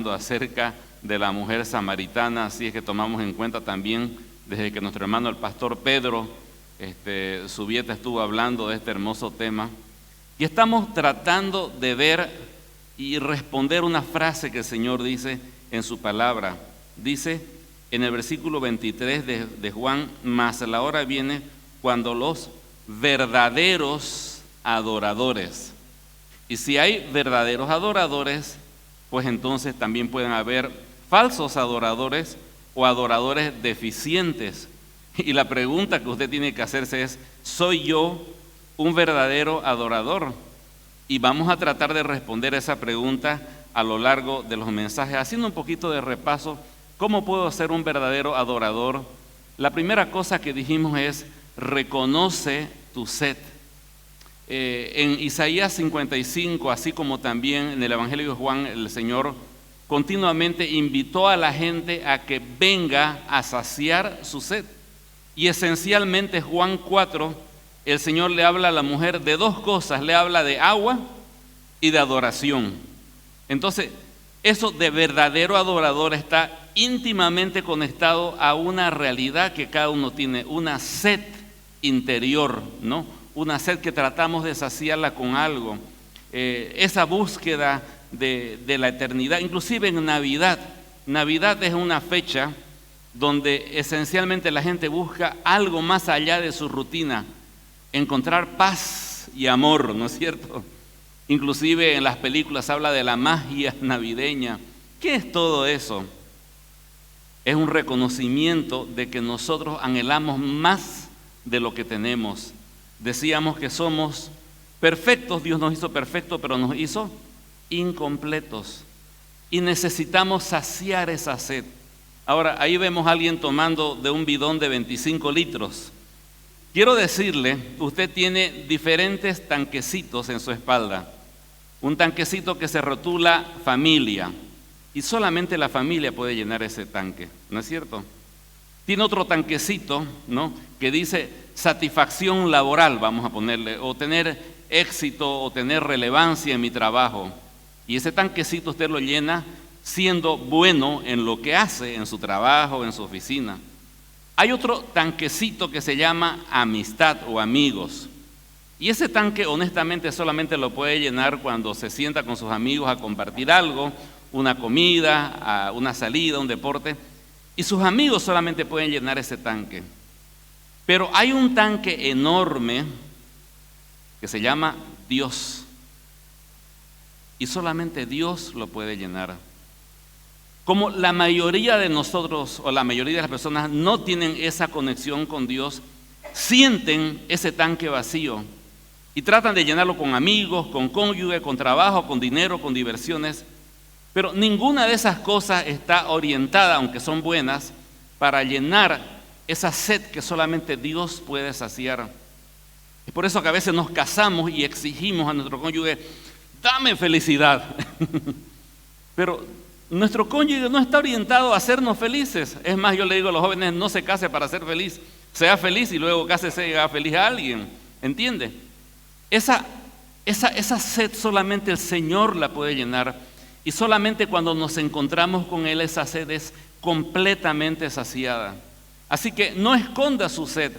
acerca de la mujer samaritana, así es que tomamos en cuenta también desde que nuestro hermano el pastor Pedro Subieta estuvo hablando de este hermoso tema, y estamos tratando de ver y responder una frase que el Señor dice en su palabra. Dice en el versículo 23 de Juan: mas la hora viene cuando los verdaderos adoradores. Y si hay verdaderos adoradores, pues entonces también pueden haber falsos adoradores o adoradores deficientes. Y la pregunta que usted tiene que hacerse es: ¿soy yo un verdadero adorador? Y vamos a tratar de responder esa pregunta a lo largo de los mensajes, haciendo un poquito de repaso. ¿Cómo puedo ser un verdadero adorador? La primera cosa que dijimos es: reconoce tu sed. En Isaías 55, así como también en el Evangelio de Juan, el Señor continuamente invitó a la gente a que venga a saciar su sed. Y esencialmente Juan 4, el Señor le habla a la mujer de dos cosas: le habla de agua y de adoración. Entonces, eso de verdadero adorador está íntimamente conectado a una realidad que cada uno tiene, una sed interior, ¿no? Una sed que tratamos de saciarla con algo, esa búsqueda de la eternidad. Inclusive en Navidad es una fecha donde esencialmente la gente busca algo más allá de su rutina, encontrar paz y amor, ¿no es cierto? Inclusive en las películas habla de la magia navideña. ¿Qué es todo eso? Es un reconocimiento de que nosotros anhelamos más de lo que tenemos. Decíamos que somos perfectos, Dios nos hizo perfectos, pero nos hizo incompletos. Y necesitamos saciar esa sed. Ahora, ahí vemos a alguien tomando de un bidón de 25 litros. Quiero decirle, usted tiene diferentes tanquecitos en su espalda. Un tanquecito que se rotula familia. Y solamente la familia puede llenar ese tanque, ¿no es cierto? Tiene otro tanquecito, ¿no?, que dice satisfacción laboral, vamos a ponerle, o tener éxito o tener relevancia en mi trabajo. Y ese tanquecito usted lo llena siendo bueno en lo que hace, en su trabajo, en su oficina. Hay otro tanquecito que se llama amistad o amigos. Y ese tanque honestamente solamente lo puede llenar cuando se sienta con sus amigos a compartir algo, una comida, una salida, un deporte. Y sus amigos solamente pueden llenar ese tanque. Pero hay un tanque enorme que se llama Dios. Y solamente Dios lo puede llenar. Como la mayoría de nosotros o la mayoría de las personas no tienen esa conexión con Dios, sienten ese tanque vacío y tratan de llenarlo con amigos, con cónyuge, con trabajo, con dinero, con diversiones. Pero ninguna de esas cosas está orientada, aunque son buenas, para llenar esa sed que solamente Dios puede saciar. Es por eso que a veces nos casamos y exigimos a nuestro cónyuge: dame felicidad. Pero nuestro cónyuge no está orientado a hacernos felices. Es más, yo le digo a los jóvenes: no se case para ser feliz, sea feliz y luego cásese y haga feliz a alguien. ¿Entiende? Esa sed solamente el Señor la puede llenar. Y solamente cuando nos encontramos con Él, esa sed es completamente saciada. Así que no esconda su sed.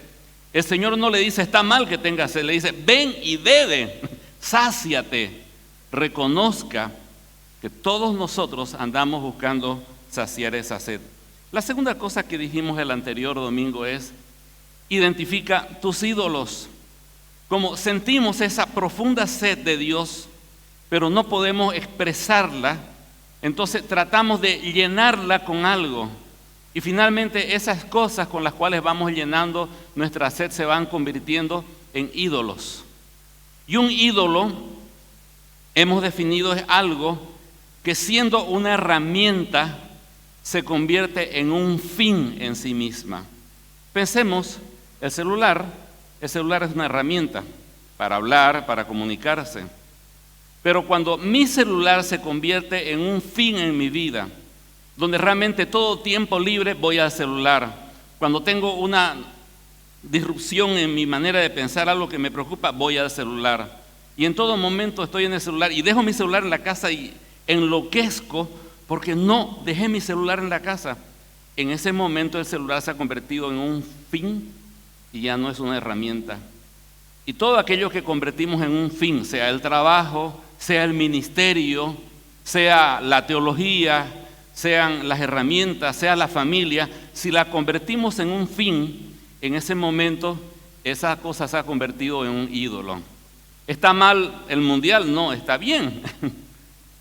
El Señor no le dice: está mal que tengas sed. Le dice: ven y bebe, sáciate. Reconozca que todos nosotros andamos buscando saciar esa sed. La segunda cosa que dijimos el anterior domingo es: identifica tus ídolos. Como sentimos esa profunda sed de Dios, pero no podemos expresarla, entonces tratamos de llenarla con algo. Y finalmente esas cosas con las cuales vamos llenando nuestra sed se van convirtiendo en ídolos. Y un ídolo, hemos definido, es algo que siendo una herramienta se convierte en un fin en sí misma. Pensemos, el celular es una herramienta para hablar, para comunicarse. Pero cuando mi celular se convierte en un fin en mi vida, donde realmente todo tiempo libre voy al celular, cuando tengo una disrupción en mi manera de pensar, algo que me preocupa, voy al celular. Y en todo momento estoy en el celular y dejo mi celular en la casa y enloquezco porque no dejé mi celular en la casa. En ese momento el celular se ha convertido en un fin y ya no es una herramienta. Y todo aquello que convertimos en un fin, sea el trabajo, sea el ministerio, sea la teología, sean las herramientas, sea la familia, si la convertimos en un fin, en ese momento esa cosa se ha convertido en un ídolo. ¿Está mal el mundial? No, está bien.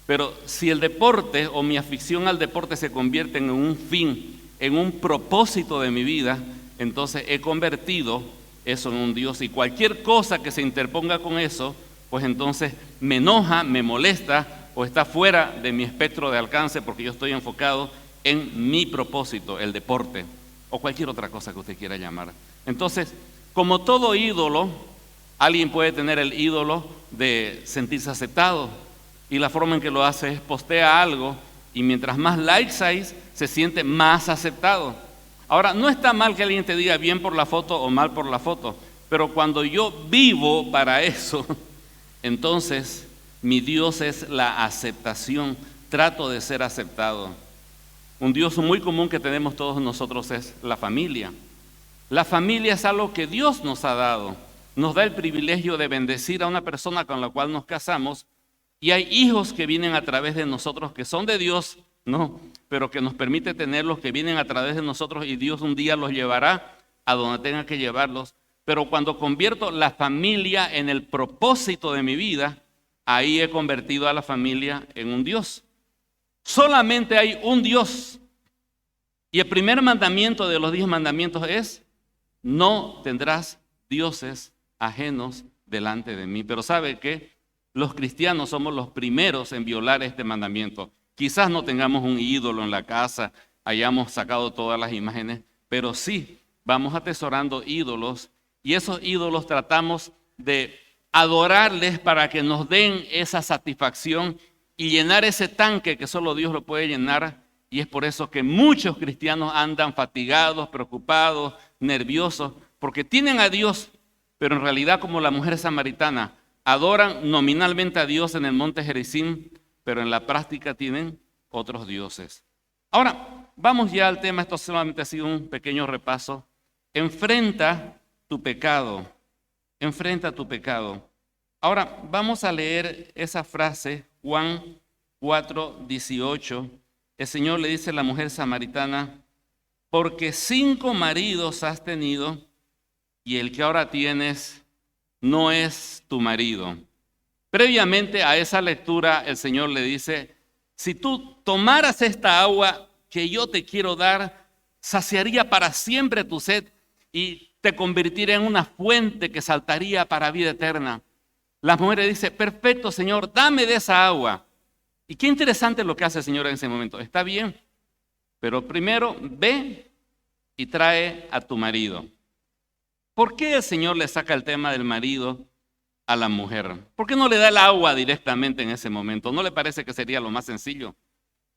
Pero si el deporte o mi afición al deporte se convierte en un fin, en un propósito de mi vida, entonces he convertido eso en un Dios. Y cualquier cosa que se interponga con eso, pues entonces me enoja, me molesta o está fuera de mi espectro de alcance porque yo estoy enfocado en mi propósito, el deporte o cualquier otra cosa que usted quiera llamar. Entonces, como todo ídolo, alguien puede tener el ídolo de sentirse aceptado y la forma en que lo hace es postea algo y mientras más likes hay, se siente más aceptado. Ahora, no está mal que alguien te diga bien por la foto o mal por la foto, pero cuando yo vivo para eso, entonces mi Dios es la aceptación, trato de ser aceptado. Un Dios muy común que tenemos todos nosotros es la familia. La familia es algo que Dios nos ha dado. Nos da el privilegio de bendecir a una persona con la cual nos casamos y hay hijos que vienen a través de nosotros que son de Dios, no, pero que nos permite tenerlos, que vienen a través de nosotros y Dios un día los llevará a donde tenga que llevarlos. Pero cuando convierto la familia en el propósito de mi vida, ahí he convertido a la familia en un Dios. Solamente hay un Dios. Y el primer mandamiento de los 10 mandamientos es: no tendrás dioses ajenos delante de mí. Pero ¿sabe qué? Los cristianos somos los primeros en violar este mandamiento. Quizás no tengamos un ídolo en la casa, hayamos sacado todas las imágenes, pero sí vamos atesorando ídolos y esos ídolos tratamos de adorarles para que nos den esa satisfacción y llenar ese tanque que solo Dios lo puede llenar. Y es por eso que muchos cristianos andan fatigados, preocupados, nerviosos, porque tienen a Dios, pero en realidad como la mujer samaritana, adoran nominalmente a Dios en el monte Gerizim, pero en la práctica tienen otros dioses. Ahora, vamos ya al tema, esto solamente ha sido un pequeño repaso. Enfrenta tu pecado, enfrenta tu pecado. Ahora, vamos a leer esa frase, Juan 4:18. El Señor le dice a la mujer samaritana: porque 5 maridos has tenido y el que ahora tienes no es tu marido. Previamente a esa lectura, el Señor le dice: si tú tomaras esta agua que yo te quiero dar, saciaría para siempre tu sed y te convertiría en una fuente que saltaría para vida eterna. La mujer le dice: perfecto, Señor, dame de esa agua. Y qué interesante lo que hace el Señor en ese momento. Está bien, pero primero ve y trae a tu marido. ¿Por qué el Señor le saca el tema del marido a la mujer? ¿Por qué no le da el agua directamente en ese momento? ¿No le parece que sería lo más sencillo?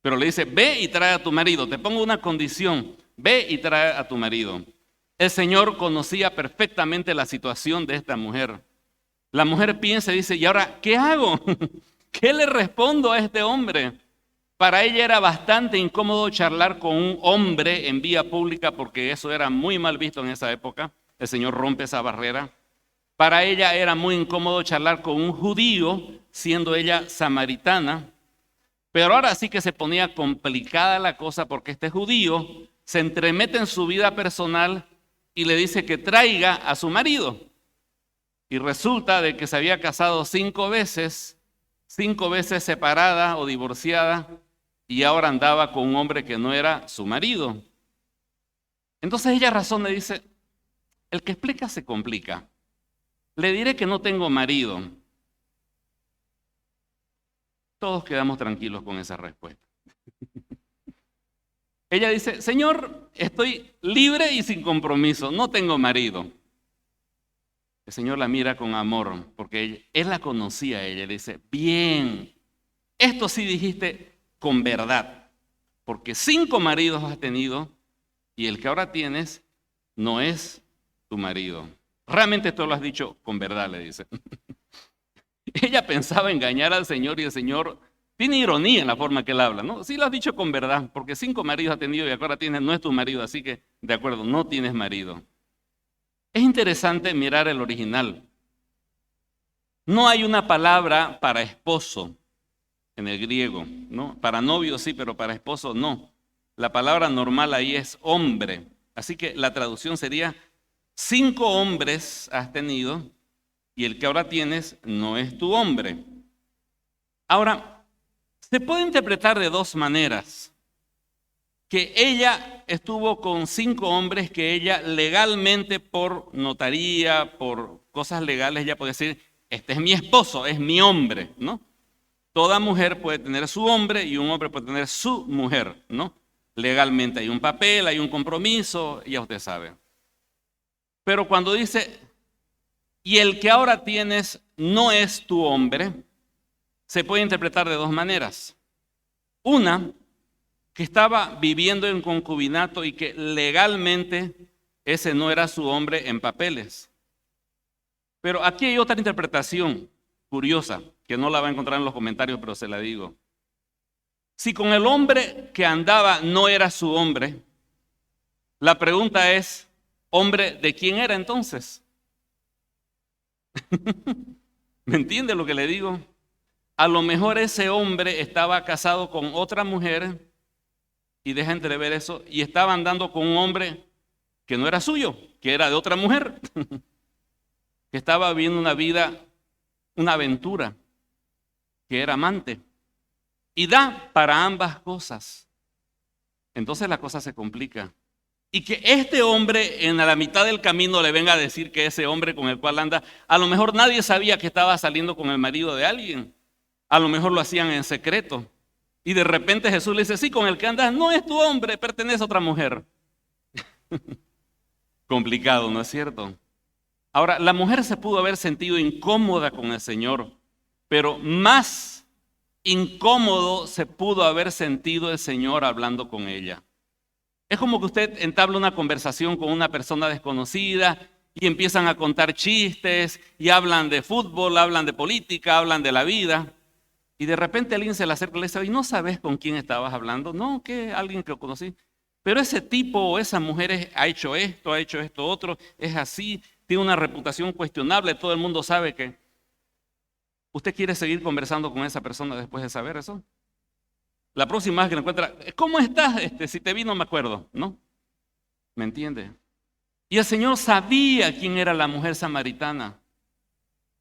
Pero le dice: ve y trae a tu marido. Te pongo una condición: ve y trae a tu marido. El Señor conocía perfectamente la situación de esta mujer. La mujer piensa y dice: ¿y ahora qué hago? ¿Qué le respondo a este hombre? Para ella era bastante incómodo charlar con un hombre en vía pública porque eso era muy mal visto en esa época. El Señor rompe esa barrera. Para ella era muy incómodo charlar con un judío, siendo ella samaritana. Pero ahora sí que se ponía complicada la cosa porque este judío se entremete en su vida personal y le dice que traiga a su marido. Y resulta de que se había casado 5 veces separada o divorciada, y ahora andaba con un hombre que no era su marido. Entonces ella razona y dice: el que explica se complica. Le diré que no tengo marido. Todos quedamos tranquilos con esa respuesta. Ella dice: Señor, estoy libre y sin compromiso, no tengo marido. El Señor la mira con amor, porque él la conocía a ella. Le dice: bien, esto sí dijiste con verdad, porque 5 maridos has tenido y el que ahora tienes no es tu marido. Realmente esto lo has dicho con verdad, le dice. Ella pensaba engañar al Señor y el Señor Tiene ironía en la forma que él habla, ¿no? Sí lo has dicho con verdad, porque 5 maridos ha tenido y ahora tienes, no es tu marido, así que, de acuerdo, no tienes marido. Es interesante mirar el original. No hay una palabra para esposo en el griego, ¿no? Para novio sí, pero para esposo no. La palabra normal ahí es hombre. Así que la traducción sería: 5 hombres has tenido y el que ahora tienes no es tu hombre. Ahora, se puede interpretar de 2 maneras. Que ella estuvo con 5 hombres que ella legalmente, por notaría, por cosas legales, ella puede decir: este es mi esposo, es mi hombre, ¿no? Toda mujer puede tener su hombre y un hombre puede tener su mujer, ¿no? Legalmente hay un papel, hay un compromiso, ya usted sabe. Pero cuando dice, y el que ahora tienes no es tu hombre, se puede interpretar de 2 maneras. Una, que estaba viviendo en concubinato y que legalmente ese no era su hombre en papeles. Pero aquí hay otra interpretación curiosa, que no la va a encontrar en los comentarios, pero se la digo. Si con el hombre que andaba no era su hombre, la pregunta es: ¿hombre de quién era entonces? ¿Me entiende lo que le digo? A lo mejor ese hombre estaba casado con otra mujer, y deja entrever eso, y estaba andando con un hombre que no era suyo, que era de otra mujer, que estaba viviendo una vida, una aventura, que era amante, y da para ambas cosas. Entonces la cosa se complica. Y que este hombre en la mitad del camino le venga a decir que ese hombre con el cual anda, a lo mejor nadie sabía que estaba saliendo con el marido de alguien, a lo mejor lo hacían en secreto. Y de repente Jesús le dice: sí, con el que andas no es tu hombre, pertenece a otra mujer. Complicado, ¿no es cierto? Ahora, la mujer se pudo haber sentido incómoda con el Señor, pero más incómodo se pudo haber sentido el Señor hablando con ella. Es como que usted entabla una conversación con una persona desconocida y empiezan a contar chistes y hablan de fútbol, hablan de política, hablan de la vida. Y de repente alguien se le acerca y le dice: ¿y no sabes con quién estabas hablando? No, que alguien que conocí. Pero ese tipo o esa mujer ha hecho esto otro, es así, tiene una reputación cuestionable, todo el mundo sabe que... ¿Usted quiere seguir conversando con esa persona después de saber eso? La próxima vez que lo encuentra: ¿cómo estás? Si te vi no me acuerdo, ¿no? ¿Me entiende? Y el Señor sabía quién era la mujer samaritana.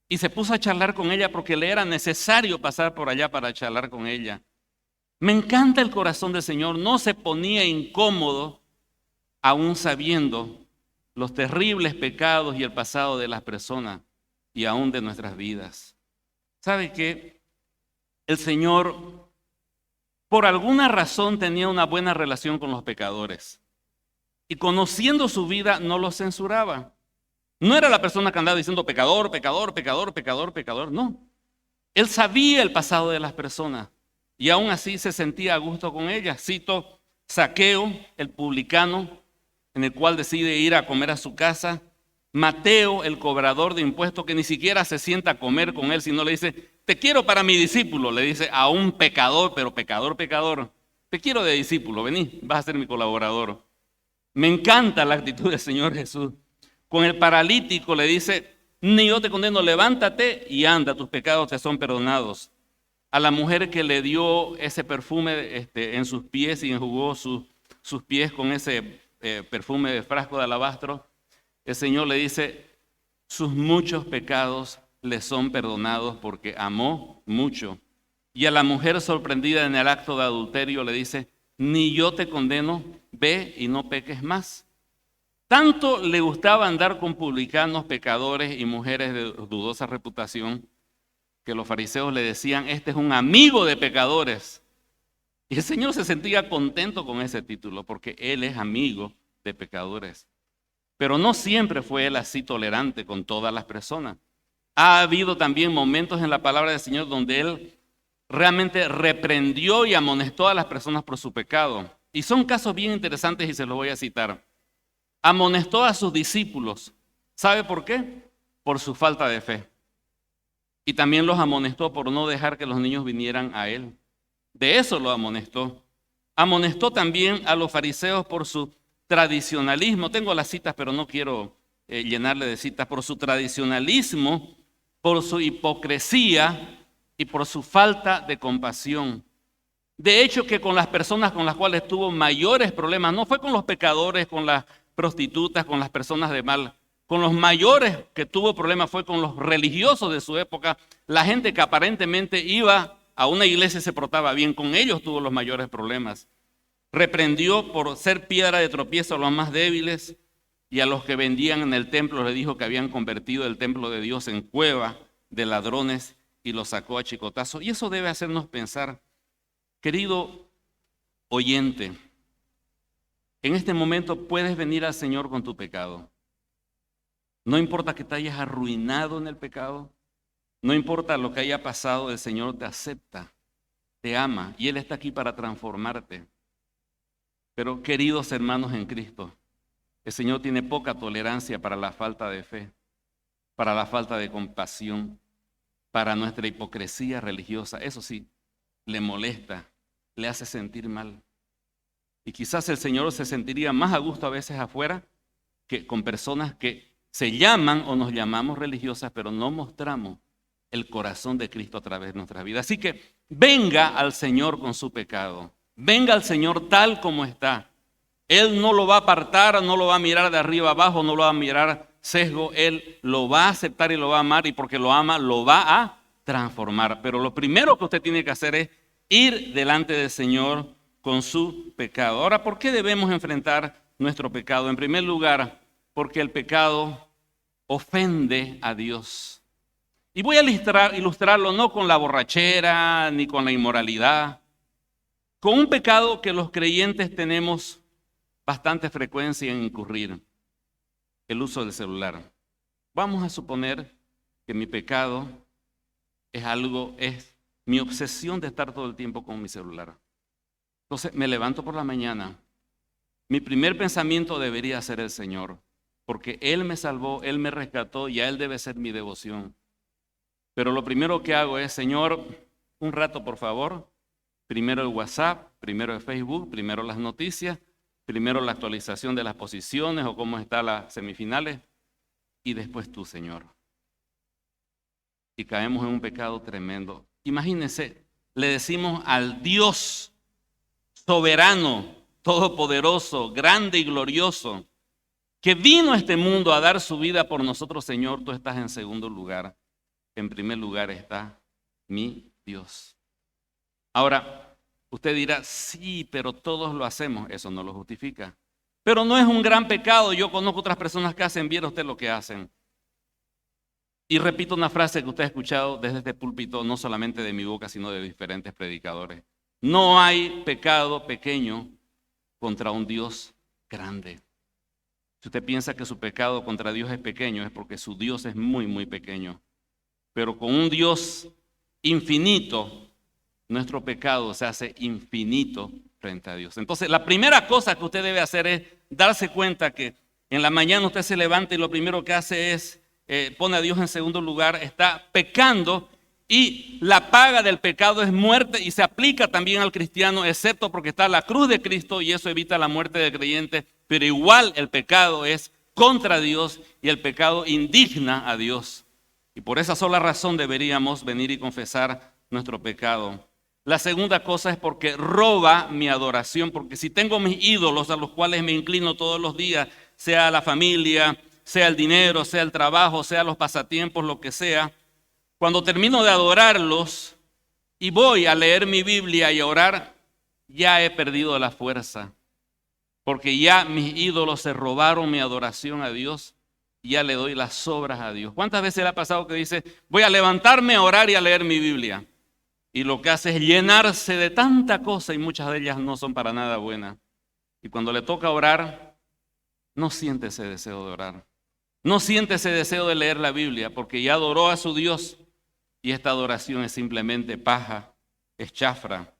Y se puso a charlar con ella porque le era necesario pasar por allá para charlar con ella. Me encanta el corazón del Señor. No se ponía incómodo aún sabiendo los terribles pecados y el pasado de las personas y aún de nuestras vidas. ¿Sabe qué? El Señor, por alguna razón, tenía una buena relación con los pecadores. Y conociendo su vida, no los censuraba. No era la persona que andaba diciendo pecador, pecador, pecador, pecador, pecador. No. Él sabía el pasado de las personas y aún así se sentía a gusto con ellas. Cito Zaqueo, el publicano, en el cual decide ir a comer a su casa. Mateo, el cobrador de impuestos, que ni siquiera se sienta a comer con él, sino le dice: te quiero para mi discípulo. Le dice a un pecador, pero pecador, pecador. Te quiero de discípulo, vení, vas a ser mi colaborador. Me encanta la actitud del Señor Jesús. Con el paralítico le dice: ni yo te condeno, levántate y anda, tus pecados te son perdonados. A la mujer que le dio ese perfume en sus pies y enjugó sus pies con ese perfume de frasco de alabastro, el Señor le dice: sus muchos pecados le son perdonados porque amó mucho. Y a la mujer sorprendida en el acto de adulterio le dice: ni yo te condeno, ve y no peques más. Tanto le gustaba andar con publicanos, pecadores y mujeres de dudosa reputación, que los fariseos le decían: este es un amigo de pecadores. Y el Señor se sentía contento con ese título, porque Él es amigo de pecadores. Pero no siempre fue Él así tolerante con todas las personas. Ha habido también momentos en la palabra del Señor donde Él realmente reprendió y amonestó a las personas por su pecado. Y son casos bien interesantes y se los voy a citar. Amonestó a sus discípulos. ¿Sabe por qué? Por su falta de fe. Y también los amonestó por no dejar que los niños vinieran a Él. De eso lo amonestó. Amonestó también a los fariseos por su tradicionalismo. Tengo las citas, pero no quiero llenarle de citas. Por su tradicionalismo, por su hipocresía y por su falta de compasión. De hecho, que con las personas con las cuales tuvo mayores problemas, no fue con los pecadores, con las prostitutas, con las personas de mal. Con los mayores que tuvo problemas fue con los religiosos de su época. La gente que aparentemente iba a una iglesia y se portaba bien, con ellos tuvo los mayores problemas. Reprendió por ser piedra de tropiezo a los más débiles, y a los que vendían en el templo le dijo que habían convertido el templo de Dios en cueva de ladrones y los sacó a chicotazos. Y eso debe hacernos pensar, querido oyente, en este momento puedes venir al Señor con tu pecado. No importa que te hayas arruinado en el pecado, no importa lo que haya pasado, el Señor te acepta, te ama y Él está aquí para transformarte. Pero queridos hermanos en Cristo, el Señor tiene poca tolerancia para la falta de fe, para la falta de compasión, para nuestra hipocresía religiosa. Eso sí, le molesta, le hace sentir mal. Y quizás el Señor se sentiría más a gusto a veces afuera que con personas que se llaman o nos llamamos religiosas, pero no mostramos el corazón de Cristo a través de nuestra vida. Así que venga al Señor con su pecado. Venga al Señor tal como está. Él no lo va a apartar, no lo va a mirar de arriba abajo, no lo va a mirar sesgo. Él lo va a aceptar y lo va a amar, y porque lo ama, lo va a transformar. Pero lo primero que usted tiene que hacer es ir delante del Señor con su pecado. Ahora, ¿por qué debemos enfrentar nuestro pecado? En primer lugar, porque el pecado ofende a Dios. Y voy a ilustrarlo no con la borrachera ni con la inmoralidad, con un pecado que los creyentes tenemos bastante frecuencia en incurrir: el uso del celular. Vamos a suponer que mi pecado es mi obsesión de estar todo el tiempo con mi celular. Entonces me levanto por la mañana. Mi primer pensamiento debería ser el Señor, porque Él me salvó, Él me rescató y a Él debe ser mi devoción. Pero lo primero que hago es: Señor, un rato por favor. Primero el WhatsApp, primero el Facebook, primero las noticias, primero la actualización de las posiciones o cómo están las semifinales, y después tú, Señor. Y caemos en un pecado tremendo. Imagínense, le decimos al Dios soberano, todopoderoso, grande y glorioso, que vino a este mundo a dar su vida por nosotros: Señor, tú estás en segundo lugar. En primer lugar está mi Dios. Ahora, usted dirá: sí, pero todos lo hacemos. Eso no lo justifica. Pero no es un gran pecado. Yo conozco otras personas que hacen. Viera usted lo que hacen. Y repito una frase que usted ha escuchado desde este púlpito, no solamente de mi boca, sino de diferentes predicadores: no hay pecado pequeño contra un Dios grande. Si usted piensa que su pecado contra Dios es pequeño, es porque su Dios es muy, muy pequeño. Pero con un Dios infinito, nuestro pecado se hace infinito frente a Dios. Entonces, la primera cosa que usted debe hacer es darse cuenta que en la mañana usted se levanta y lo primero que hace es pone a Dios en segundo lugar, está pecando, y la paga del pecado es muerte, y se aplica también al cristiano, excepto porque está la cruz de Cristo y eso evita la muerte del creyente, pero igual el pecado es contra Dios y el pecado indigna a Dios. Y por esa sola razón deberíamos venir y confesar nuestro pecado. La segunda cosa es porque roba mi adoración, porque si tengo mis ídolos a los cuales me inclino todos los días, sea la familia, sea el dinero, sea el trabajo, sea los pasatiempos, lo que sea, cuando termino de adorarlos y voy a leer mi Biblia y a orar, ya he perdido la fuerza, porque ya mis ídolos se robaron mi adoración a Dios. Ya le doy las sobras a Dios. ¿Cuántas veces le ha pasado que dice: voy a levantarme a orar y a leer mi Biblia? Y lo que hace es llenarse de tanta cosa y muchas de ellas no son para nada buenas. Y cuando le toca orar, no siente ese deseo de orar. No siente ese deseo de leer la Biblia, porque ya adoró a su Dios y esta adoración es simplemente paja, es chafra.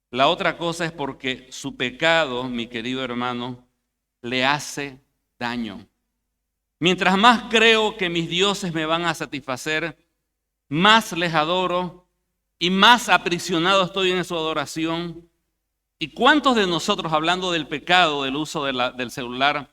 La otra cosa es porque su pecado, mi querido hermano, le hace daño. Mientras más creo que mis dioses me van a satisfacer, más les adoro y más aprisionado estoy en su adoración. ¿Y cuántos de nosotros, hablando del pecado, del uso del celular,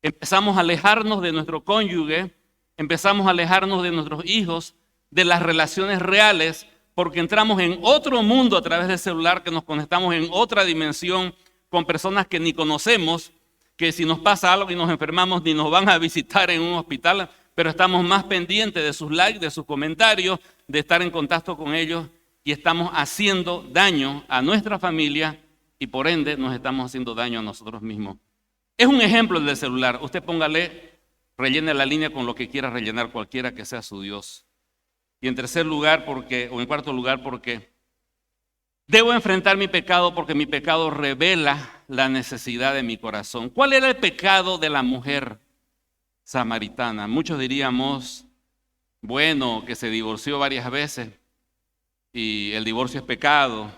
empezamos a alejarnos de nuestro cónyuge, empezamos a alejarnos de nuestros hijos, de las relaciones reales, porque entramos en otro mundo a través del celular, que nos conectamos en otra dimensión con personas que ni conocemos, que si nos pasa algo y nos enfermamos ni nos van a visitar en un hospital, pero estamos más pendientes de sus likes, de sus comentarios, de estar en contacto con ellos, y estamos haciendo daño a nuestra familia y por ende nos estamos haciendo daño a nosotros mismos. Es un ejemplo del celular. Usted póngale, rellene la línea con lo que quiera rellenar, cualquiera que sea su Dios. Y en tercer lugar, en cuarto lugar, porque debo enfrentar mi pecado, porque mi pecado revela la necesidad de mi corazón. ¿Cuál era el pecado de la mujer samaritana? Muchos diríamos, bueno, que se divorció varias veces y el divorcio es pecado.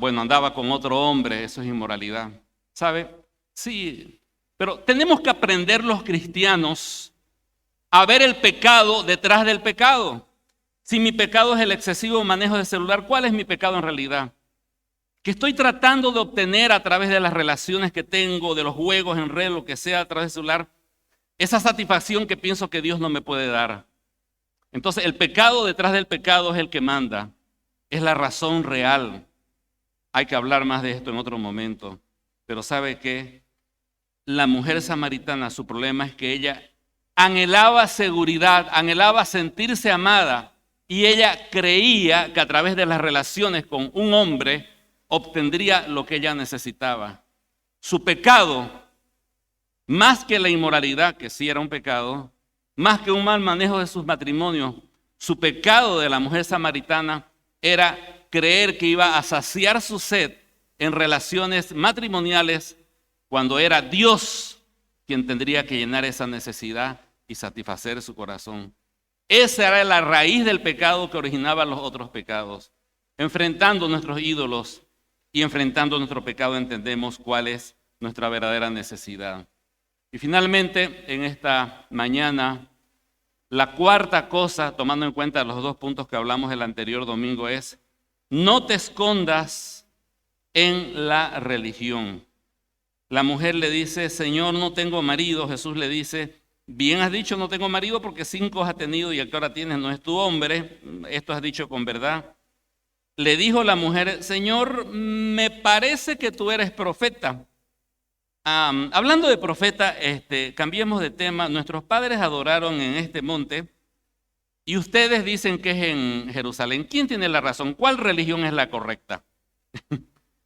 Bueno, andaba con otro hombre, eso es inmoralidad. ¿Sabe? Sí, pero tenemos que aprender los cristianos a ver el pecado detrás del pecado. Si mi pecado es el excesivo manejo del celular, ¿cuál es mi pecado en realidad? Que estoy tratando de obtener a través de las relaciones que tengo, de los juegos en red, lo que sea a través del celular, esa satisfacción que pienso que Dios no me puede dar. Entonces el pecado detrás del pecado es el que manda, es la razón real. Hay que hablar más de esto en otro momento, pero ¿sabe qué? La mujer samaritana, su problema es que ella anhelaba seguridad, anhelaba sentirse amada, y ella creía que a través de las relaciones con un hombre obtendría lo que ella necesitaba. Su pecado, más que la inmoralidad, que sí era un pecado, más que un mal manejo de sus matrimonios, su pecado de la mujer samaritana era creer que iba a saciar su sed en relaciones matrimoniales cuando era Dios quien tendría que llenar esa necesidad y satisfacer su corazón. Esa era la raíz del pecado que originaba los otros pecados. Enfrentando nuestros ídolos y enfrentando nuestro pecado entendemos cuál es nuestra verdadera necesidad. Y finalmente, en esta mañana, la cuarta cosa, tomando en cuenta los dos puntos que hablamos el anterior domingo, es: no te escondas en la religión. La mujer le dice: Señor, no tengo marido. Jesús le dice: bien has dicho, no tengo marido, porque 5 has tenido y el que ahora tienes no es tu hombre. Esto has dicho con verdad. Le dijo la mujer: Señor, me parece que tú eres profeta. Hablando de profeta, cambiemos de tema. Nuestros padres adoraron en este monte y ustedes dicen que es en Jerusalén. ¿Quién tiene la razón? ¿Cuál religión es la correcta?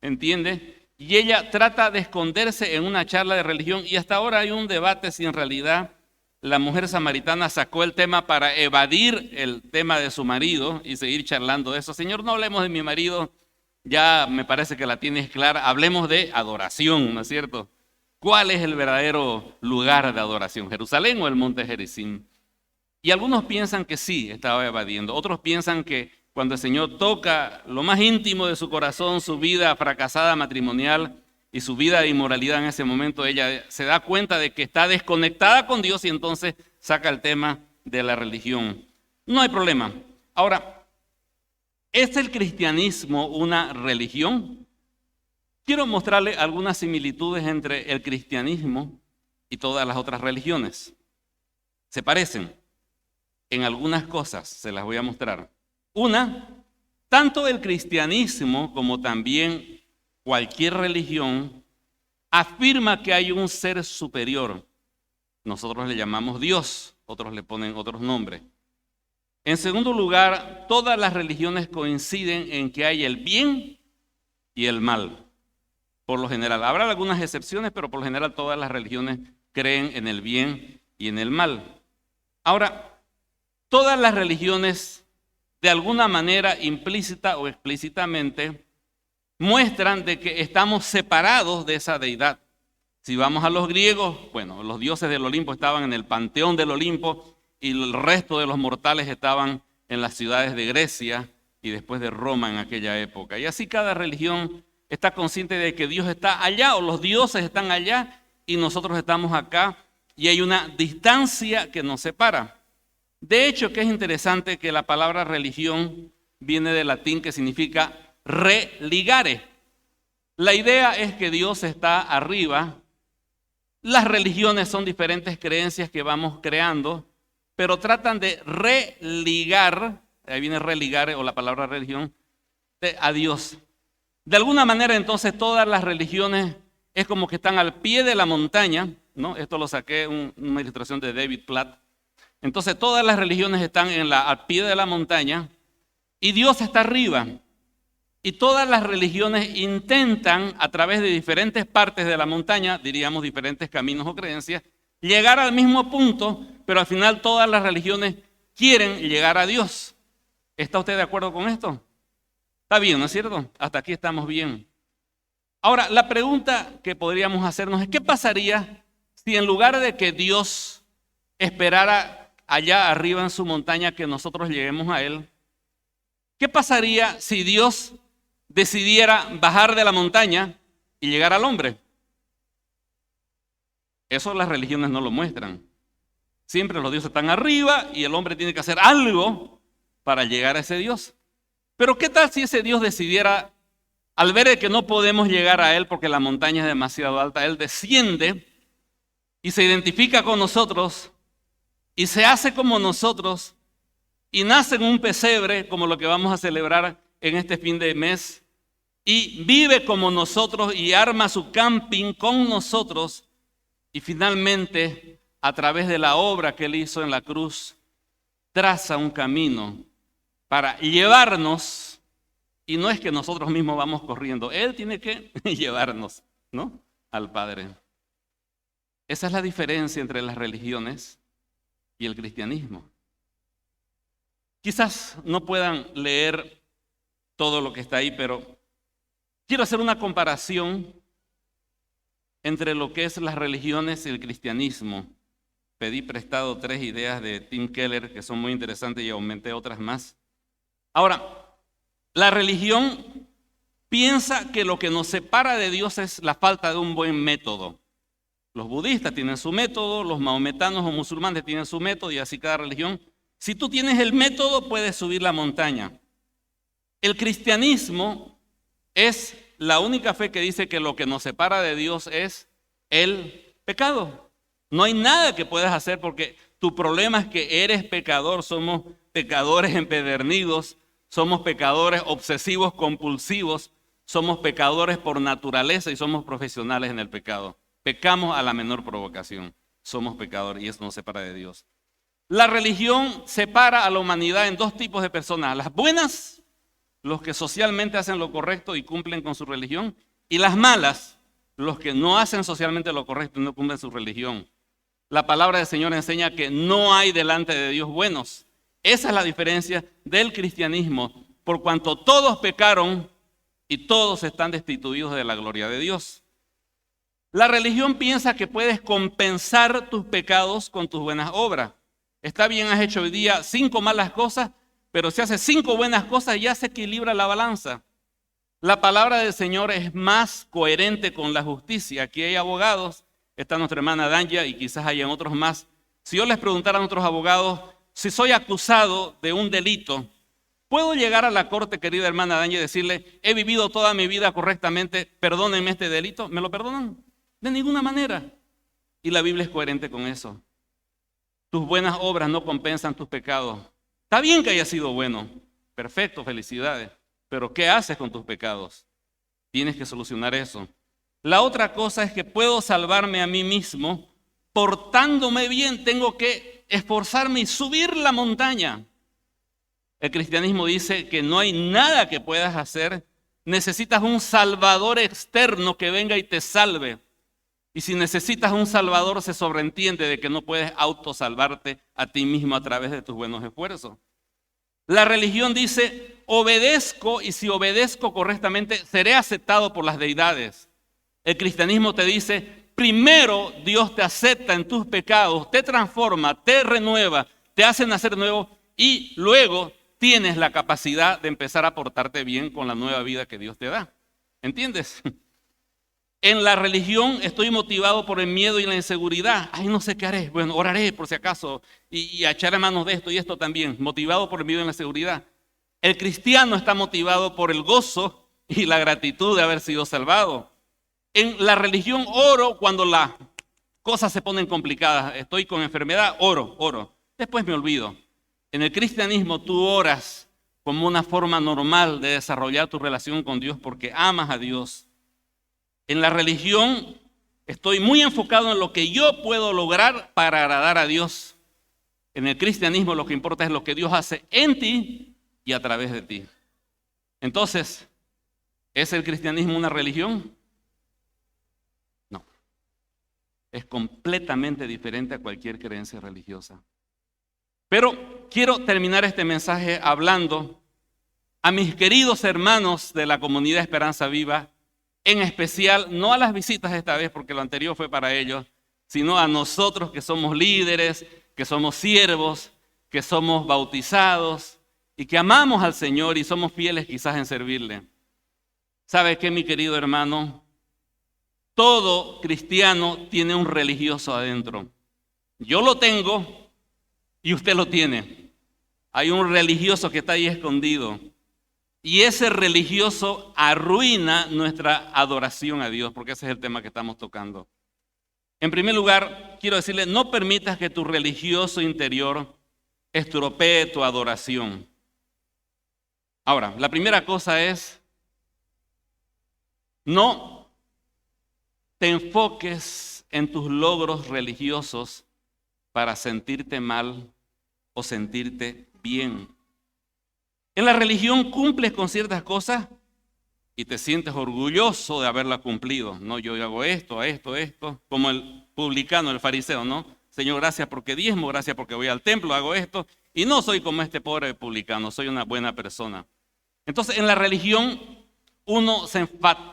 ¿Entiende? Y ella trata de esconderse en una charla de religión y hasta ahora hay un debate si en realidad la mujer samaritana sacó el tema para evadir el tema de su marido y seguir charlando de eso. Señor, no hablemos de mi marido, ya me parece que la tienes clara. Hablemos de adoración, ¿no es cierto? ¿Cuál es el verdadero lugar de adoración? ¿Jerusalén o el monte Gerizim? Y algunos piensan que sí, estaba evadiendo. Otros piensan que cuando el Señor toca lo más íntimo de su corazón, su vida fracasada matrimonial y su vida de inmoralidad en ese momento, ella se da cuenta de que está desconectada con Dios y entonces saca el tema de la religión. No hay problema. Ahora, ¿es el cristianismo una religión? Quiero mostrarle algunas similitudes entre el cristianismo y todas las otras religiones. Se parecen en algunas cosas, se las voy a mostrar. Una, tanto el cristianismo como también cualquier religión afirma que hay un ser superior. Nosotros le llamamos Dios, otros le ponen otros nombres. En segundo lugar, todas las religiones coinciden en que hay el bien y el mal. Por lo general, habrá algunas excepciones, pero por lo general todas las religiones creen en el bien y en el mal. Ahora, todas las religiones, de alguna manera implícita o explícitamente, muestran de que estamos separados de esa deidad. Si vamos a los griegos, bueno, los dioses del Olimpo estaban en el panteón del Olimpo y el resto de los mortales estaban en las ciudades de Grecia y después de Roma en aquella época. Y así cada religión está consciente de que Dios está allá o los dioses están allá y nosotros estamos acá y hay una distancia que nos separa. De hecho, que es interesante que la palabra religión viene del latín que significa religare. La idea es que Dios está arriba. Las religiones son diferentes creencias que vamos creando, pero tratan de religar, ahí viene religare o la palabra religión, a Dios. De alguna manera entonces todas las religiones es como que están al pie de la montaña, ¿no? Esto lo saqué una ilustración de David Platt. Entonces todas las religiones están al pie de la montaña y Dios está arriba. Y todas las religiones intentan, a través de diferentes partes de la montaña, diríamos diferentes caminos o creencias, llegar al mismo punto, pero al final todas las religiones quieren llegar a Dios. ¿Está usted de acuerdo con esto? Está bien, ¿no es cierto? Hasta aquí estamos bien. Ahora, la pregunta que podríamos hacernos es, ¿qué pasaría si en lugar de que Dios esperara allá arriba en su montaña que nosotros lleguemos a Él? ¿Qué pasaría si Dios decidiera bajar de la montaña y llegar al hombre? Eso las religiones no lo muestran. Siempre los dioses están arriba y el hombre tiene que hacer algo para llegar a ese Dios. Pero ¿qué tal si ese Dios decidiera, al ver que no podemos llegar a Él porque la montaña es demasiado alta, Él desciende y se identifica con nosotros y se hace como nosotros y nace en un pesebre como lo que vamos a celebrar en este fin de mes y vive como nosotros y arma su camping con nosotros y finalmente a través de la obra que Él hizo en la cruz traza un camino para llevarnos, y no es que nosotros mismos vamos corriendo, Él tiene que llevarnos, ¿no?, al Padre. Esa es la diferencia entre las religiones y el cristianismo. Quizás no puedan leer todo lo que está ahí, pero quiero hacer una comparación entre lo que es las religiones y el cristianismo. Pedí prestado 3 ideas de Tim Keller que son muy interesantes y aumenté otras más. Ahora, la religión piensa que lo que nos separa de Dios es la falta de un buen método. Los budistas tienen su método, los maometanos o musulmanes tienen su método y así cada religión. Si tú tienes el método, puedes subir la montaña. El cristianismo es la única fe que dice que lo que nos separa de Dios es el pecado. No hay nada que puedas hacer porque tu problema es que eres pecador. Somos pecadores empedernidos, somos pecadores obsesivos compulsivos, somos pecadores por naturaleza y somos profesionales en el pecado. Pecamos a la menor provocación. Somos pecadores y eso nos separa de Dios. La religión separa a la humanidad en 2 tipos de personas. Las buenas, los que socialmente hacen lo correcto y cumplen con su religión, y las malas, los que no hacen socialmente lo correcto y no cumplen su religión. La palabra del Señor enseña que no hay delante de Dios buenos. Esa es la diferencia del cristianismo, por cuanto todos pecaron y todos están destituidos de la gloria de Dios. La religión piensa que puedes compensar tus pecados con tus buenas obras. Está bien, has hecho hoy día 5 malas cosas, pero si haces 5 buenas cosas ya se equilibra la balanza. La palabra del Señor es más coherente con la justicia. Aquí hay abogados, está nuestra hermana Danya y quizás hayan otros más. Si yo les preguntara a nuestros abogados, si soy acusado de un delito, ¿puedo llegar a la corte, querida hermana Danya, y decirle, he vivido toda mi vida correctamente, perdónenme este delito? ¿Me lo perdonan? De ninguna manera. Y la Biblia es coherente con eso. Tus buenas obras no compensan tus pecados. Está bien que hayas sido bueno, perfecto, felicidades, pero ¿qué haces con tus pecados? Tienes que solucionar eso. La otra cosa es que puedo salvarme a mí mismo portándome bien, tengo que esforzarme y subir la montaña. El cristianismo dice que no hay nada que puedas hacer, necesitas un salvador externo que venga y te salve. Y si necesitas un salvador, se sobreentiende de que no puedes autosalvarte a ti mismo a través de tus buenos esfuerzos. La religión dice, obedezco y si obedezco correctamente, seré aceptado por las deidades. El cristianismo te dice, primero Dios te acepta en tus pecados, te transforma, te renueva, te hace nacer nuevo y luego tienes la capacidad de empezar a portarte bien con la nueva vida que Dios te da. ¿Entiendes? En la religión estoy motivado por el miedo y la inseguridad. Ay, no sé qué haré. Bueno, oraré por si acaso y echaré manos de esto y esto también. Motivado por el miedo y la inseguridad. El cristiano está motivado por el gozo y la gratitud de haber sido salvado. En la religión oro cuando las cosas se ponen complicadas. Estoy con enfermedad, oro. Después me olvido. En el cristianismo tú oras como una forma normal de desarrollar tu relación con Dios porque amas a Dios. En la religión estoy muy enfocado en lo que yo puedo lograr para agradar a Dios. En el cristianismo lo que importa es lo que Dios hace en ti y a través de ti. Entonces, ¿es el cristianismo una religión? No. Es completamente diferente a cualquier creencia religiosa. Pero quiero terminar este mensaje hablando a mis queridos hermanos de la comunidad Esperanza Viva, en especial, no a las visitas esta vez, porque lo anterior fue para ellos, sino a nosotros que somos líderes, que somos siervos, que somos bautizados y que amamos al Señor y somos fieles quizás en servirle. ¿Sabe qué, mi querido hermano? Todo cristiano tiene un religioso adentro. Yo lo tengo y usted lo tiene. Hay un religioso que está ahí escondido. Y ese religioso arruina nuestra adoración a Dios, porque ese es el tema que estamos tocando. En primer lugar, quiero decirle, no permitas que tu religioso interior estropee tu adoración. Ahora, la primera cosa es, no te enfoques en tus logros religiosos para sentirte mal o sentirte bien. En la religión cumples con ciertas cosas y te sientes orgulloso de haberla cumplido. No, yo hago esto, como el publicano, el fariseo, ¿no? Señor, gracias porque diezmo, gracias porque voy al templo, hago esto. Y no soy como este pobre publicano, soy una buena persona. Entonces, en la religión, uno se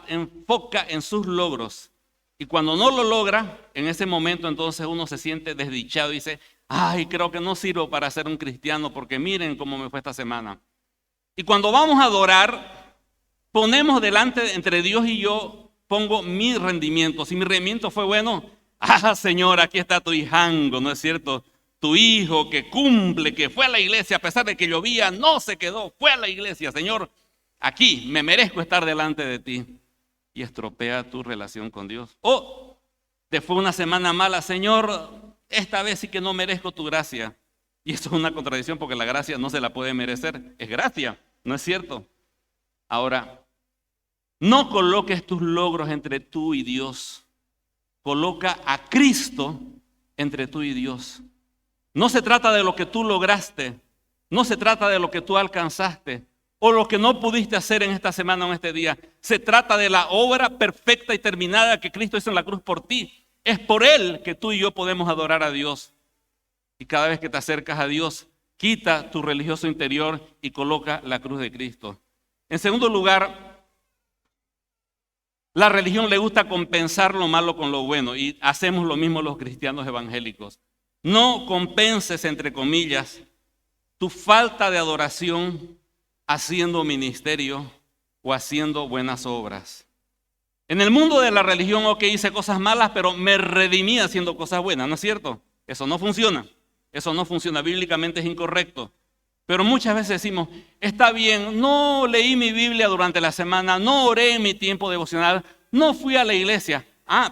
enfoca en sus logros. Y cuando no lo logra, en ese momento entonces uno se siente desdichado y dice, ay, creo que no sirvo para ser un cristiano porque miren cómo me fue esta semana. Y cuando vamos a adorar, ponemos delante entre Dios y yo, pongo mi rendimiento. Si mi rendimiento fue bueno, Señor, aquí está tu hijango, ¿no es cierto? Tu hijo que cumple, que fue a la iglesia a pesar de que llovía, no se quedó, fue a la iglesia. Señor, aquí me merezco estar delante de ti. Y estropea tu relación con Dios. O te fue una semana mala, Señor, esta vez sí que no merezco tu gracia. Y eso es una contradicción porque la gracia no se la puede merecer, es gracia, ¿no es cierto? Ahora, no coloques tus logros entre tú y Dios. Coloca a Cristo entre tú y Dios. No se trata de lo que tú lograste, no se trata de lo que tú alcanzaste o lo que no pudiste hacer en esta semana o en este día. Se trata de la obra perfecta y terminada que Cristo hizo en la cruz por ti. Es por Él que tú y yo podemos adorar a Dios. Y cada vez que te acercas a Dios, quita tu religioso interior y coloca la cruz de Cristo. En segundo lugar, la religión le gusta compensar lo malo con lo bueno y hacemos lo mismo los cristianos evangélicos. No compenses, entre comillas, tu falta de adoración haciendo ministerio o haciendo buenas obras. En el mundo de la religión, hice cosas malas, pero me redimí haciendo cosas buenas, ¿no es cierto? Eso no funciona. Eso no funciona, bíblicamente es incorrecto. Pero muchas veces decimos, está bien, no leí mi Biblia durante la semana, no oré en mi tiempo devocional, no fui a la iglesia.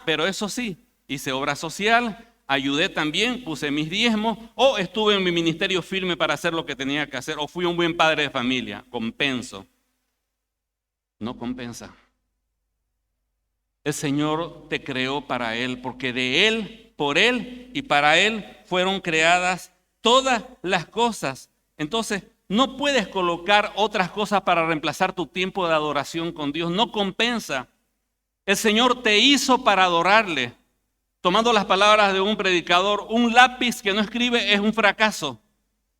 Pero eso sí, hice obra social, ayudé también, puse mis diezmos, o estuve en mi ministerio firme para hacer lo que tenía que hacer, o fui un buen padre de familia. Compenso. No compensa. El Señor te creó para Él, porque de Él, por Él y para Él fueron creadas todas las cosas. Entonces, no puedes colocar otras cosas para reemplazar tu tiempo de adoración con Dios. No compensa. El Señor te hizo para adorarle. Tomando las palabras de un predicador, un lápiz que no escribe es un fracaso.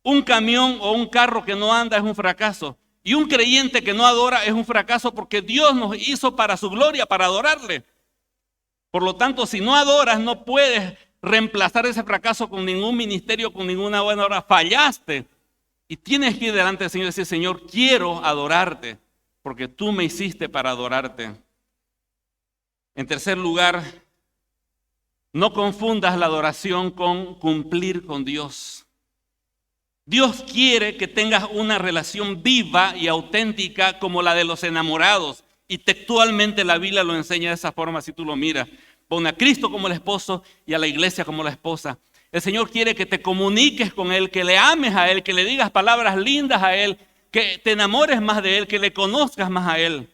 Un camión o un carro que no anda es un fracaso. Y un creyente que no adora es un fracaso porque Dios nos hizo para su gloria, para adorarle. Por lo tanto, si no adoras, no puedes reemplazar ese fracaso con ningún ministerio, con ninguna buena obra. Fallaste. Y tienes que ir delante del Señor y decir, Señor, quiero adorarte, porque tú me hiciste para adorarte. En tercer lugar, no confundas la adoración con cumplir con Dios. Dios quiere que tengas una relación viva y auténtica como la de los enamorados. Y textualmente la Biblia lo enseña de esa forma si tú lo miras. Pone a Cristo como el esposo y a la iglesia como la esposa. El Señor quiere que te comuniques con Él, que le ames a Él, que le digas palabras lindas a Él, que te enamores más de Él, que le conozcas más a Él.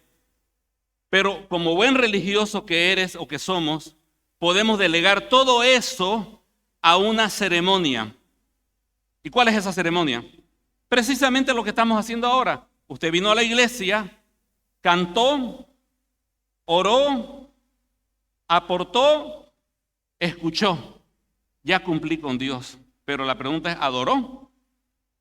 Pero como buen religioso que eres o que somos, podemos delegar todo eso a una ceremonia. ¿Y cuál es esa ceremonia? Precisamente lo que estamos haciendo ahora. Usted vino a la iglesia, cantó, oró, aportó, escuchó. Ya cumplí con Dios. Pero la pregunta es, ¿adoró?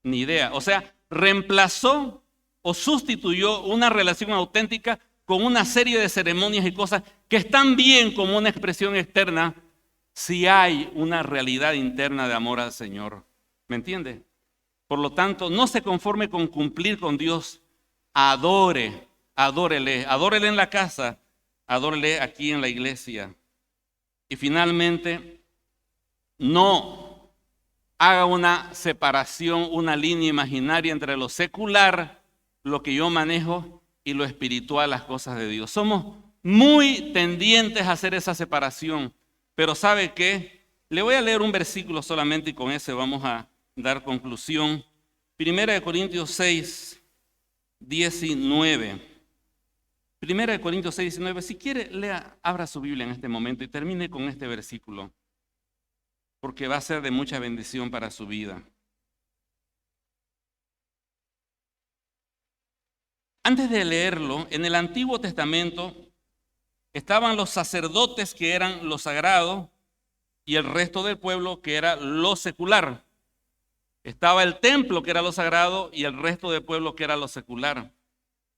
Ni idea. O sea, reemplazó o sustituyó una relación auténtica con una serie de ceremonias y cosas que están bien como una expresión externa si hay una realidad interna de amor al Señor. ¿Me entiende? Por lo tanto, no se conforme con cumplir con Dios. Adórele en la casa, adórele aquí en la iglesia. Y finalmente, no haga una separación, una línea imaginaria entre lo secular, lo que yo manejo, y lo espiritual, las cosas de Dios. Somos muy tendientes a hacer esa separación, pero ¿sabe qué? Le voy a leer un versículo solamente y con ese vamos a dar conclusión. 1 Corintios 6, 19. 1 Corintios 6, 19. Si quiere, abra su Biblia en este momento y termine con este versículo, porque va a ser de mucha bendición para su vida. Antes de leerlo, en el Antiguo Testamento estaban los sacerdotes que eran lo sagrado y el resto del pueblo que era lo secular. Estaba el templo que era lo sagrado y el resto del pueblo que era lo secular.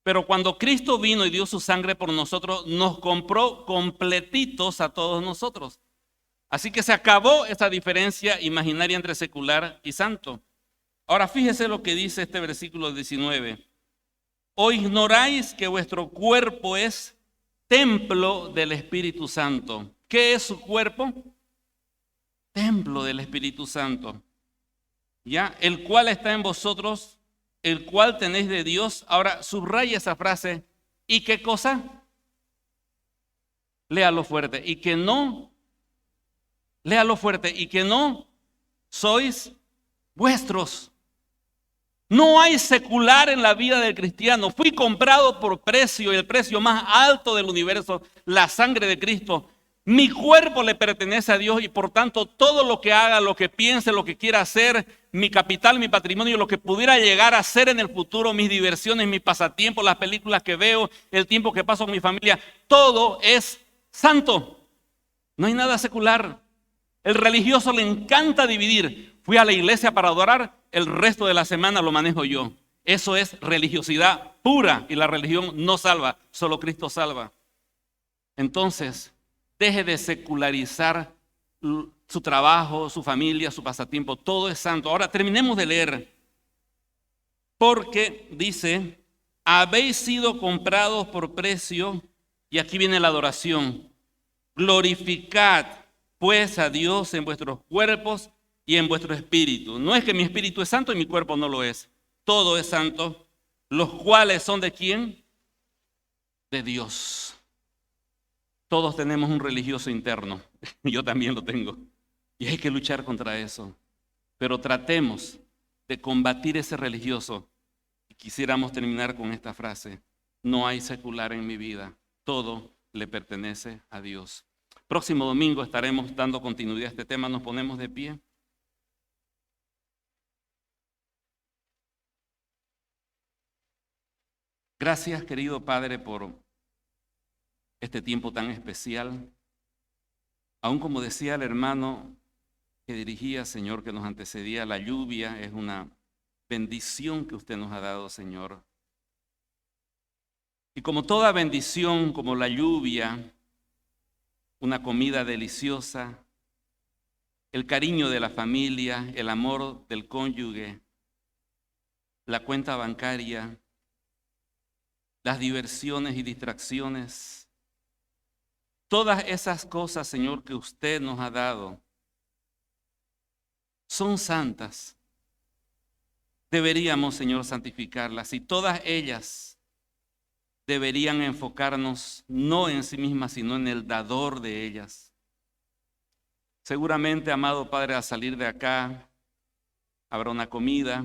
Pero cuando Cristo vino y dio su sangre por nosotros, nos compró completitos a todos nosotros. Así que se acabó esa diferencia imaginaria entre secular y santo. Ahora fíjese lo que dice este versículo 19. ¿O ignoráis que vuestro cuerpo es templo del Espíritu Santo? ¿Qué es su cuerpo? Templo del Espíritu Santo. ¿Ya? El cual está en vosotros, el cual tenéis de Dios. Ahora subraya esa frase. ¿Y qué cosa? Léalo fuerte. Y que no, léalo fuerte. Y que no sois vuestros. No hay secular en la vida del cristiano. Fui comprado por precio, y el precio más alto del universo, la sangre de Cristo. Mi cuerpo le pertenece a Dios y por tanto todo lo que haga, lo que piense, lo que quiera hacer, mi capital, mi patrimonio, lo que pudiera llegar a ser en el futuro, mis diversiones, mis pasatiempos, las películas que veo, el tiempo que paso con mi familia, todo es santo. No hay nada secular. El religioso le encanta dividir. Fui a la iglesia para adorar, el resto de la semana lo manejo yo. Eso es religiosidad pura y la religión no salva, solo Cristo salva. Entonces, deje de secularizar su trabajo, su familia, su pasatiempo, todo es santo. Ahora terminemos de leer, porque dice, habéis sido comprados por precio, y aquí viene la adoración. Glorificad pues a Dios en vuestros cuerpos y en vuestro espíritu. No es que mi espíritu es santo y mi cuerpo no lo es. Todo es santo. Los cuales son ¿de quién? De Dios. Todos tenemos un religioso interno. Yo también lo tengo. Y hay que luchar contra eso. Pero tratemos de combatir ese religioso. Y quisiéramos terminar con esta frase. No hay secular en mi vida. Todo le pertenece a Dios. Próximo domingo estaremos dando continuidad a este tema. Nos ponemos de pie. Gracias, querido Padre, por este tiempo tan especial. Aún como decía el hermano que dirigía, Señor, que nos antecedía, la lluvia es una bendición que usted nos ha dado, Señor. Y como toda bendición, como la lluvia, una comida deliciosa, el cariño de la familia, el amor del cónyuge, la cuenta bancaria, las diversiones y distracciones, todas esas cosas, Señor, que usted nos ha dado, son santas. deberíamos, Señor, santificarlas, y todas ellas deberían enfocarnos no en sí mismas, sino en el dador de ellas. Seguramente, amado Padre, al salir de acá, habrá una comida,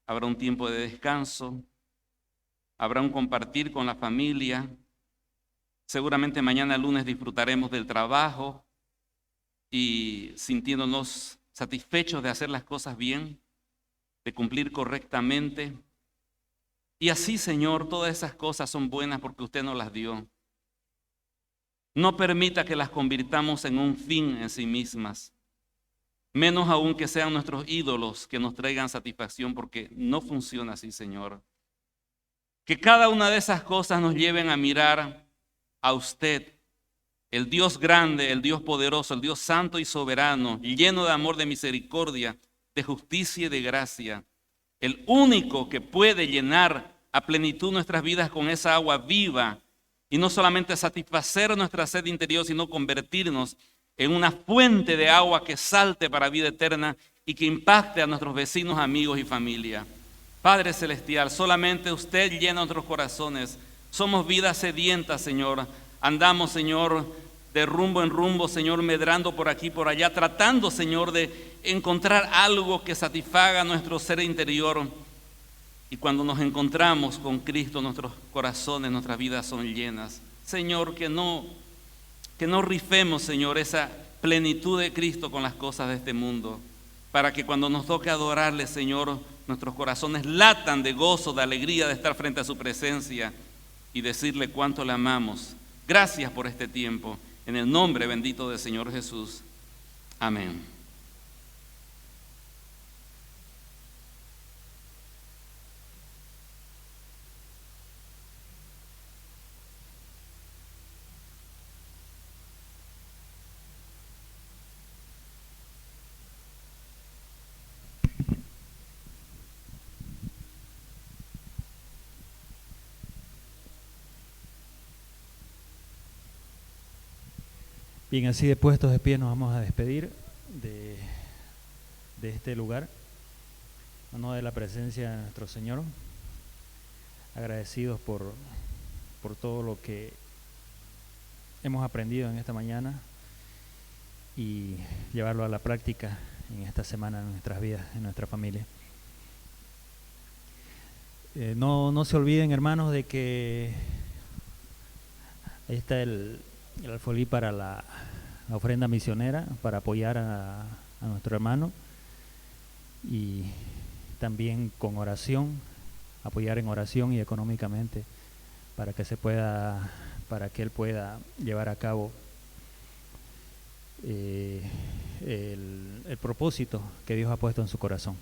habrá un tiempo de descanso, habrá un compartir con la familia. Seguramente mañana lunes disfrutaremos del trabajo y sintiéndonos satisfechos de hacer las cosas bien, de cumplir correctamente. Y así, Señor, todas esas cosas son buenas porque usted nos las dio. No permita que las convirtamos en un fin en sí mismas, menos aún que sean nuestros ídolos que nos traigan satisfacción, porque no funciona así, Señor. Que cada una de esas cosas nos lleven a mirar a usted, el Dios grande, el Dios poderoso, el Dios santo y soberano, lleno de amor, de misericordia, de justicia y de gracia, el único que puede llenar a plenitud nuestras vidas con esa agua viva y no solamente satisfacer nuestra sed interior, sino convertirnos en una fuente de agua que salte para vida eterna y que impacte a nuestros vecinos, amigos y familia. Padre celestial, solamente usted llena nuestros corazones. Somos vidas sedientas, Señor. Andamos, Señor, de rumbo en rumbo, Señor, medrando por aquí, por allá, tratando, Señor, de encontrar algo que satisfaga nuestro ser interior. Y cuando nos encontramos con Cristo, nuestros corazones, nuestras vidas son llenas. Señor, que no rifemos, Señor, esa plenitud de Cristo con las cosas de este mundo, para que cuando nos toque adorarle, Señor, nuestros corazones latan de gozo, de alegría de estar frente a su presencia y decirle cuánto le amamos. Gracias por este tiempo. En el nombre bendito del Señor Jesús. Amén. Bien, así de puestos de pie nos vamos a despedir de este lugar, no de la presencia de nuestro Señor, agradecidos por todo lo que hemos aprendido en esta mañana y llevarlo a la práctica en esta semana en nuestras vidas, en nuestra familia. No se olviden, hermanos, de que ahí está el alfolí para la ofrenda misionera, para apoyar a nuestro hermano, y también con oración, apoyar en oración y económicamente para que él pueda llevar a cabo el propósito que Dios ha puesto en su corazón.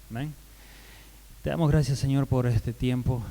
Amén. Te damos gracias, Señor, por este tiempo.